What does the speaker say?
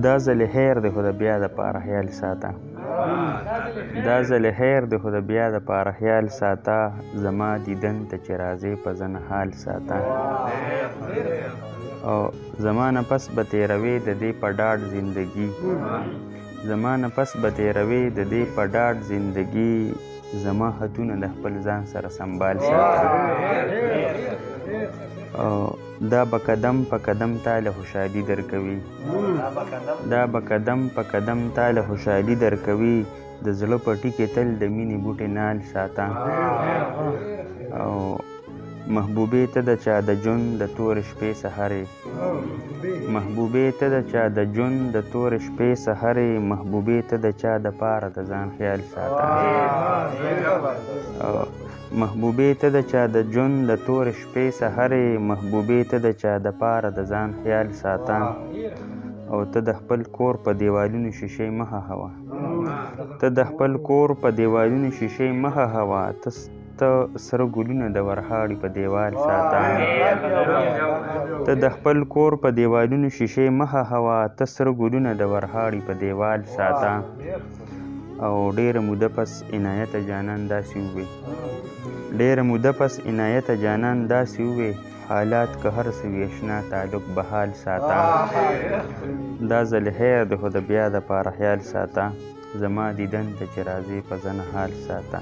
دا ځل خیر دی خو د بیا د پاره خیال ساته دا ځل خیر دی خو د بیا د پاره خیال ساته زما دیدن ته چې راځې په زنه حال ساته او زما نه پس به تېروې د دې په ډاډ زندګي زما نه پس به تېروې د دې په ډاډ زندګي زما خطونه د خپل ځان سره سنبال ساته او دا به قدم په قدم تاله خوشحالي درکوي دا به قدم په قدم تاله خوشحالي درکوي د زړه په ټکي تل د مینې بوټې نال ساته او محبوبې ته د چا د ژوند د تورې شپې سحرې محبوبې ته د چا د ژوند د تورې شپې سحرې محبوبې ته د چا د پاره د ځان خیال ساته محبوبې ته د چا د ژوند د تورې شپې سحرې محبوبې ته د چا د پاره د ځان خیال ساته او ته د خپل کور په دیوالونو شیشې مه هوه ته د خپل کور په دیوالونو شیشې مه هوه ته سره ګلونه د ورهاړي په دیوال ساته ته د خپل کور په دیوالونو شیشې مه هوه ته سره ګلونه د ورهاړي په دیوال ساته او ډېره موده پس عنایته جانان داسې ووې ډېره موده پس عنایته جانان داسې ووې حالات که هر څه وي اشنا تعلق به حال ساته دا ځل خیر دی خو د بیا د پاره خیال ساته زما دیدن ته چې راځې په زنه حال ساته